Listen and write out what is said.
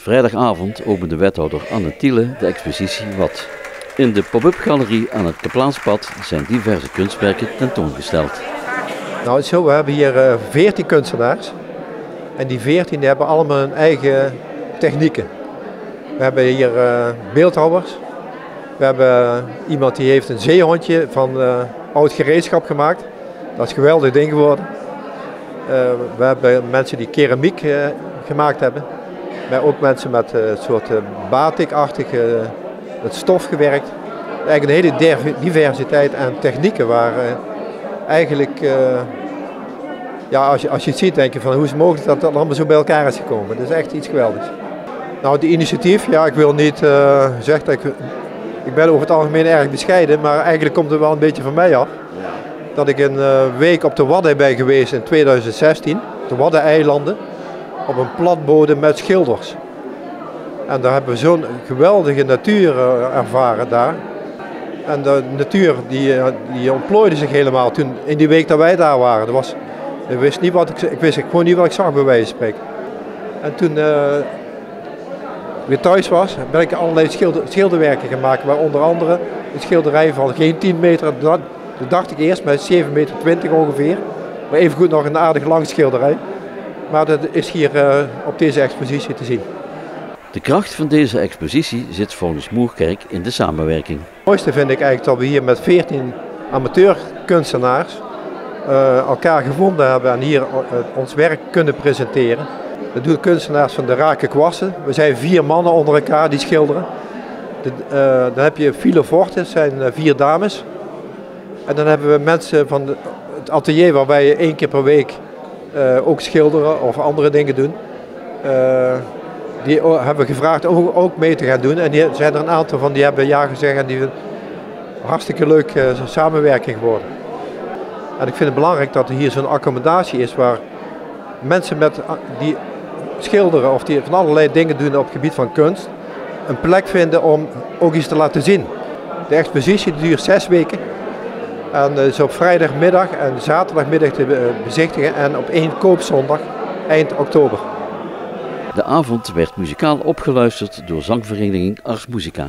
Vrijdagavond opende wethouder Anne Thiele de expositie Wat. In de pop-up galerie aan het Kaplaanspad zijn diverse kunstwerken tentoongesteld. Nou, het is zo, we hebben hier 14 kunstenaars. En die 14 hebben allemaal hun eigen technieken. We hebben hier beeldhouwers. We hebben iemand die heeft een zeehondje van oud gereedschap gemaakt. Dat is een geweldig ding geworden. We hebben mensen die keramiek gemaakt hebben. Maar ook mensen met een soort batik-achtig met stof gewerkt. Eigenlijk een hele diversiteit aan technieken waar eigenlijk, ja, als je het ziet denk je van hoe is het mogelijk dat dat allemaal zo bij elkaar is gekomen. Dat is echt iets geweldigs. Nou, het initiatief, ja, ik wil niet zeggen dat ik ben over het algemeen erg bescheiden, maar eigenlijk komt het wel een beetje van mij af. Dat ik een week op de Wadden ben geweest in 2016, de Waddeneilanden, op een platbodem met schilders. En daar hebben we zo'n geweldige natuur ervaren daar. En de natuur die ontplooide zich helemaal toen, in die week dat wij daar waren. Ik wist gewoon niet wat ik zag bij wijze van spreken. En toen weer thuis was, ben ik allerlei schilderwerken gemaakt. Waar onder andere een schilderij van geen 10 meter, dat dacht ik eerst met 7,20 meter ongeveer. Maar evengoed nog een aardig lang schilderij. Maar dat is hier op deze expositie te zien. De kracht van deze expositie zit volgens Moerkerk in de samenwerking. Het mooiste vind ik eigenlijk dat we hier met 14 amateurkunstenaars elkaar gevonden hebben en hier ons werk kunnen presenteren. Dat doen kunstenaars van de Rake Kwassen. We zijn 4 mannen onder elkaar die schilderen. Dan heb je Filo Forte, dat zijn 4 dames. En dan hebben we mensen van het atelier waar wij 1 keer per week ook schilderen of andere dingen doen. Die hebben we gevraagd ook mee te gaan doen. En er zijn er een aantal van die hebben ja gezegd en die vinden hartstikke leuk samenwerking geworden. En ik vind het belangrijk dat er hier zo'n accommodatie is waar mensen die schilderen of die van allerlei dingen doen op het gebied van kunst, een plek vinden om ook iets te laten zien. De expositie duurt 6 weken. En is op vrijdagmiddag en zaterdagmiddag te bezichtigen en op 1 koopzondag eind oktober. De avond werd muzikaal opgeluisterd door zangvereniging Ars Musica.